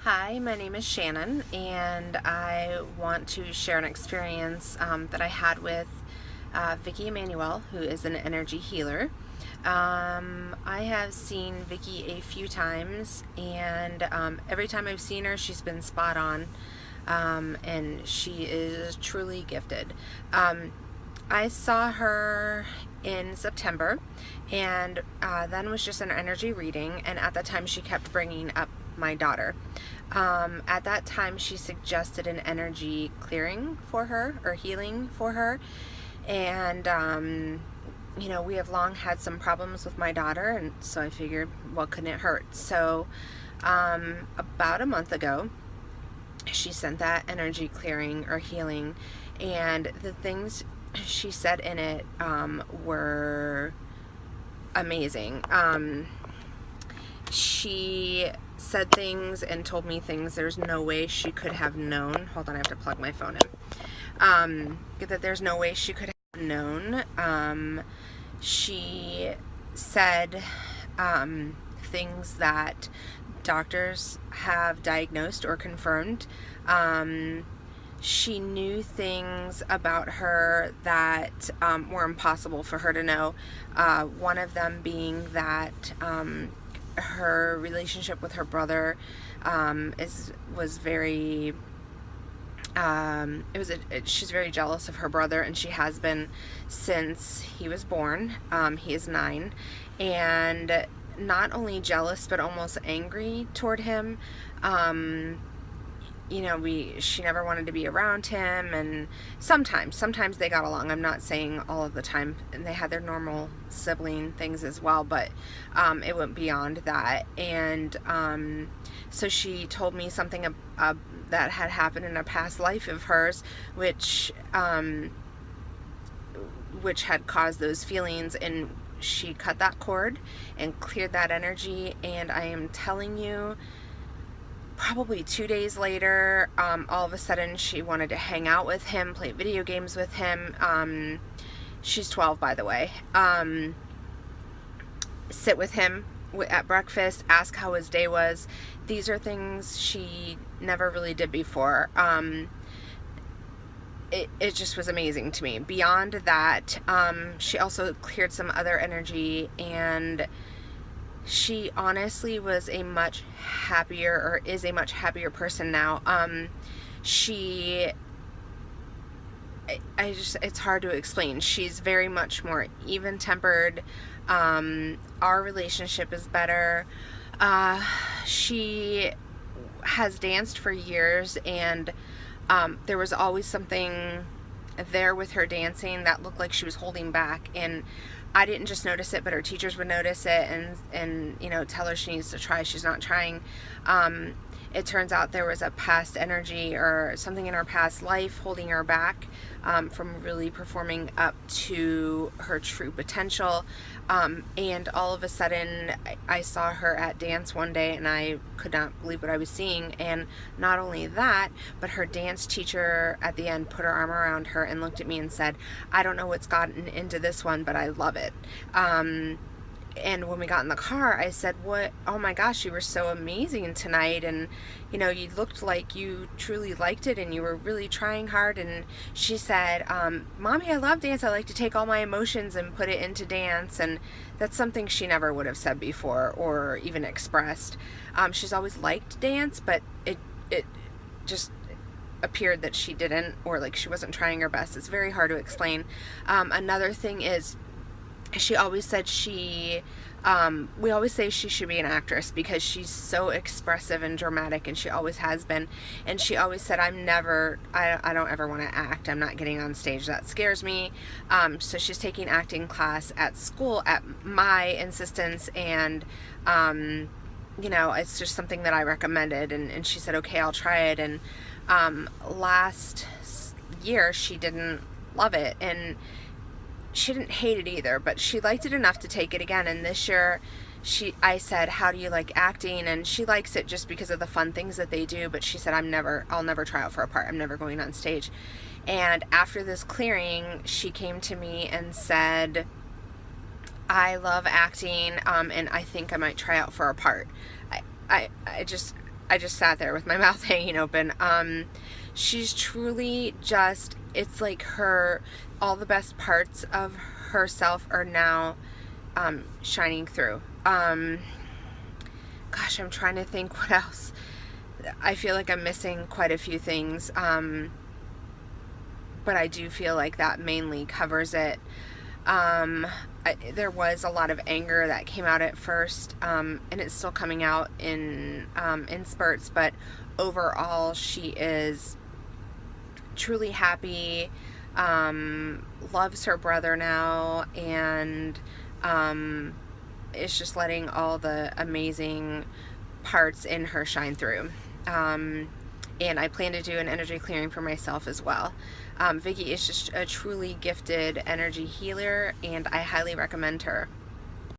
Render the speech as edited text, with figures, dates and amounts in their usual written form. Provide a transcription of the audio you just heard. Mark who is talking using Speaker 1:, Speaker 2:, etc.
Speaker 1: Hi, my name is Shannon, and I want to share an experience that I had with Vicki Emanuel, who is an energy healer. I have seen Vicki a few times, and every time I've seen her, she's been spot on, and she is truly gifted. I saw her in September, and then was just an energy reading, and at that time she kept bringing up my daughter. At that time she suggested an energy clearing for her, or healing for her, and we have long had some problems with my daughter, and so I figured, what couldn't it hurt? So about a month ago she sent that energy clearing or healing, and the things she said in it were amazing. She said things and told me things there's no way she could have known. Hold on, I have to plug my phone in. That there's no way she could have known. She said things that doctors have diagnosed or confirmed. She knew things about her that were impossible for her to know. One of them being that her relationship with her brother was very. She's very jealous of her brother, and she has been since he was born. He is 9, and not only jealous but almost angry toward him. She never wanted to be around him, and sometimes they got along. I'm not saying all of the time, and they had their normal sibling things as well, but it went beyond that. And so she told me something that had happened in a past life of hers, which had caused those feelings, and she cut that cord and cleared that energy. And I am telling you, probably 2 days later, all of a sudden she wanted to hang out with him, play video games with him. She's 12, by the way. Sit with him at breakfast, ask how his day was. These are things she never really did before. It just was amazing to me. Beyond that, she also cleared some other energy, and she honestly was a much happier, or is a much happier person now. It's hard to explain. She's very much more even-tempered. Our relationship is better. She has danced for years, and there was always something there with her dancing that looked like she was holding back, and I didn't just notice it, but her teachers would notice it and tell her she needs to try. She's not trying. It turns out there was a past energy or something in her past life holding her back from really performing up to her true potential. And all of a sudden, I saw her at dance one day, and I could not believe what I was seeing. And not only that, but her dance teacher at the end put her arm around her and looked at me and said, "I don't know what's gotten into this one, but I love it." And when we got in the car, I said, oh my gosh, you were so amazing tonight, and you looked like you truly liked it, and you were really trying hard. And she said, "Mommy, I love dance. I like to take all my emotions and put it into dance." And that's something she never would have said before or even expressed. She's always liked dance, but it just appeared that she didn't, or like she wasn't trying her best. It's very hard to explain. Another thing is, she always said we always say she should be an actress because she's so expressive and dramatic, and she always has been. And she always said, I don't ever want to act. I'm not getting on stage. That scares me. So she's taking acting class at school at my insistence, and it's just something that I recommended, and she said, okay, I'll try it. And last year she didn't love it, and she didn't hate it either, but she liked it enough to take it again. And this year I said, how do you like acting? And she likes it just because of the fun things that they do, but she said, I'll never try out for a part. I'm never going on stage. And after this clearing, she came to me and said, I love acting, and I think I might try out for a part. I I just sat there with my mouth hanging open. She's truly just, it's like all the best parts of herself are now shining through. Gosh, I'm trying to think what else. I feel like I'm missing quite a few things, but I do feel like that mainly covers it. There was a lot of anger that came out at first, and it's still coming out in spurts, but overall she is truly happy, loves her brother now, and is just letting all the amazing parts in her shine through. And I plan to do an energy clearing for myself as well. Vicky is just a truly gifted energy healer, and I highly recommend her.